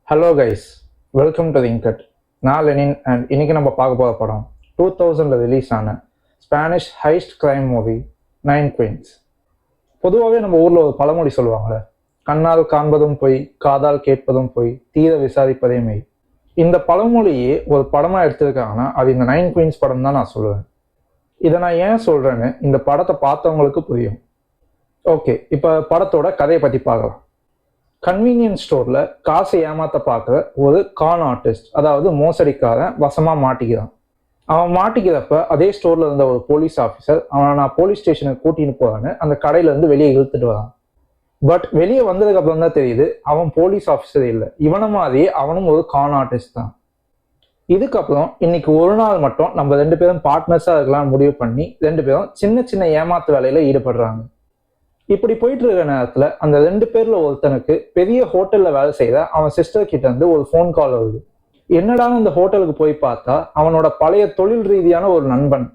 Hello guys, welcome to the இன்கட். நான் Lenin and இன்னைக்கு நம்ம பார்க்க போகிற படம் 2000 ரிலீஸ் ஆன Spanish heist crime movie nine queens. பொதுவாகவே நம்ம ஊரில் ஒரு பழமொழி சொல்லுவாங்கள்ல, கண்ணால் காண்பதும் பொய், காதால் கேட்பதும் பொய், தீர விசாரிப்பதே மெய். இந்த பழமொழியே ஒரு படமாக எடுத்திருக்காங்கன்னா அது இந்த நைன் குயின்ஸ் படம் தான் நான் சொல்லுவேன். இதை நான் ஏன் சொல்கிறேன்னு இந்த படத்தை பார்த்தவங்களுக்கு புரியும். ஓகே, இப்போ படத்தோட கதையை பற்றி பார்க்கலாம். கன்வீனியன்ஸ் ஸ்டோரில் காசை ஏமாற்ற பார்க்குற ஒரு கான் ஆர்டிஸ்ட், அதாவது மோசடிக்காரன் வசமாக மாட்டிக்கிறான். அவன் மாட்டிக்கிறப்ப அதே ஸ்டோரில் இருந்த ஒரு போலீஸ் ஆஃபீஸர் அவனை நான் போலீஸ் ஸ்டேஷனுக்கு கூட்டின்னு போகிறான்னு அந்த கடையிலேருந்து வெளியே இழுத்துட்டு வரான். பட் வெளியே வந்ததுக்கப்புறம் தான் தெரியுது அவன் போலீஸ் ஆஃபீஸர் இல்லை, இவனை மாதிரியே அவனும் ஒரு கான் ஆர்டிஸ்ட் தான். இதுக்கப்புறம் இன்னைக்கு ஒரு நாள் மட்டும் நம்ம ரெண்டு பேரும் பார்ட்னர்ஸாக இருக்கலாம்னு முடிவு பண்ணி ரெண்டு பேரும் சின்ன சின்ன ஏமாத்து வேலையில் ஈடுபடுறாங்க. இப்படி போயிட்டு இருக்கிற நேரத்துல அந்த ரெண்டு பேர்ல ஒருத்தனுக்கு பெரிய ஹோட்டல்ல வேலை செய்யற அவன் சிஸ்டர் கிட்ட இருந்து ஒரு ஃபோன் கால் வருது. என்னடான்னு இந்த ஹோட்டலுக்கு போய் பார்த்தா அவனோட பழைய தொழில் ரீதியான ஒரு நண்பன்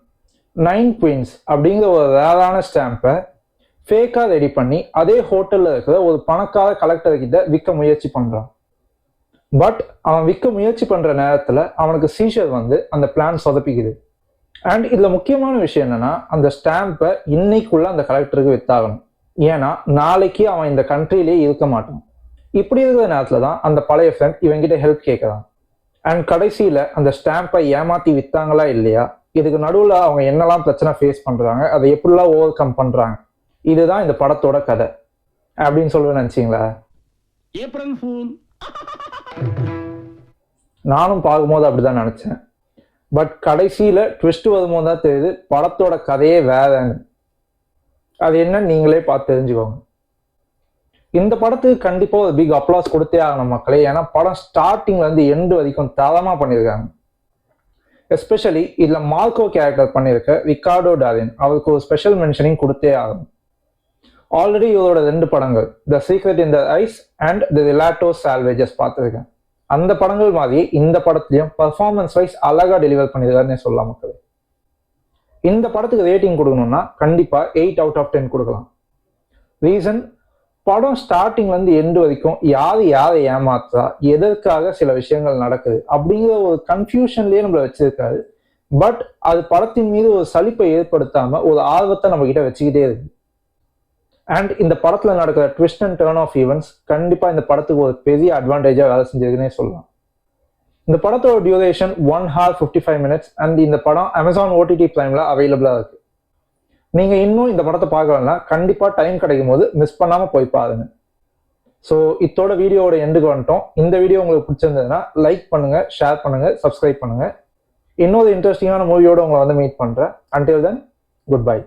நைன் குயின்ஸ் அப்படிங்கிற ஒரு ரேரான ஸ்டாம்பை ஃபேக்கா ரெடி பண்ணி அதே ஹோட்டல்ல இருக்கிற ஒரு பணக்கார கலெக்டர் கிட்ட விற்க முயற்சி பண்றான். பட் அவன் விற்க முயற்சி பண்ற நேரத்துல அவனுக்கு சீஷர் வந்து அந்த பிளான் சொதப்பிக்குது. அண்ட் இதுல முக்கியமான விஷயம் என்னன்னா, அந்த ஸ்டாம்பை இன்னைக்குள்ள அந்த கலெக்டருக்கு வித்தாகணும். ஏன்னா நாளைக்கு அவன் இந்த கண்ட்ரிலேயே இருக்க மாட்டான். இப்படி இருக்கிற நேரத்துல தான் அந்த பழைய ஃப்ரெண்ட் இவங்கிட்ட ஹெல்ப் கேட்கறான். அண்ட் கடைசியில அந்த ஸ்டாம்பை ஏமாத்தி வித்தாங்களா இல்லையா, இதுக்கு நடுவில் அவங்க என்னெல்லாம் பிரச்சனை ஃபேஸ் பண்றாங்க, அதை எப்படிலாம் ஓவர் கம் பண்றாங்க, இதுதான் இந்த படத்தோட கதை அப்படின்னு சொல்லுவேன். நினைச்சீங்களா? நானும் பார்க்கும்போது அப்படிதான் நினைச்சேன். பட் கடைசியில ட்விஸ்ட் வரும்போது தான் தெரியுது படத்தோட கதையே வேறன்னு. அது என்னன்னு நீங்களே பார்த்து தெரிஞ்சுக்கோங்க. இந்த படத்துக்கு கண்டிப்பா ஒரு பிக் அப்ளாஸ் கொடுத்தே ஆகணும் மக்களே. ஏன்னா படம் ஸ்டார்டிங்ல இருந்து எண்டு வரைக்கும் தரமா பண்ணியிருக்காங்க. எஸ்பெஷலி இதுல மார்க்கோ கேரக்டர் பண்ணியிருக்க ரிகார்டோ டாரின், அவருக்கு ஒரு ஸ்பெஷல் மென்ஷனிங் கொடுத்தே ஆகணும். ஆல்ரெடி இவரோட ரெண்டு படங்கள் the secret in the eyes and the Relatos Salvajes பார்த்துருக்கேன். அந்த படங்கள் மாதிரி இந்த படத்துலயும் பர்ஃபார்மன்ஸ் வைஸ் அழகா டெலிவர் பண்ணிருக்காருன்னு சொல்லலாம் மக்களே. இந்த படத்துக்கு ரேட்டிங் கொடுக்கணும்னா கண்டிப்பா 8 out of 10 கொடுக்கலாம். ரீசன், படம் ஸ்டார்டிங்ல இருந்து எண்டு வரைக்கும் யாரை ஏமாத்தா, எதற்காக சில விஷயங்கள் நடக்குது அப்படிங்கிற ஒரு கன்ஃபியூஷன்லயே நம்மள வச்சிருக்காரு. பட் அது படத்தின் மீது ஒரு சலிப்பை ஏற்படுத்தாம ஒரு ஆர்வத்தை நம்ம கிட்ட வச்சுக்கிட்டே இருக்கு. அண்ட் இந்த படத்துல நடக்கிற twist and turn of events கண்டிப்பா இந்த படத்துக்கு ஒரு பெரிய அட்வான்டேஜா வேலை செஞ்சிருக்குன்னே சொல்லலாம். இந்த படத்தோட டியூரேஷன் 1 hour 55 minutes அண்ட் இந்த படம் அமேசான் OTT பிரைம்ல அவைலபிளா இருக்கு. நீங்க இன்னும் இந்த படத்தை பார்க்கலன்னா கண்டிப்பா டைம் கிடைக்கும் போது மிஸ் பண்ணாம போய் பாருங்க. ஸோ இத்தோட வீடியோட எண்டுக்கு வந்துட்டோம். இந்த வீடியோ உங்களுக்கு பிடிச்சிருந்ததுன்னா லைக் பண்ணுங்க, ஷேர் பண்ணுங்க, சப்ஸ்கிரைப் பண்ணுங்க. இன்னொரு இன்ட்ரெஸ்டிங்கான மூவியோட உங்களை வந்து மீட் பண்றேன். Until then, good bye.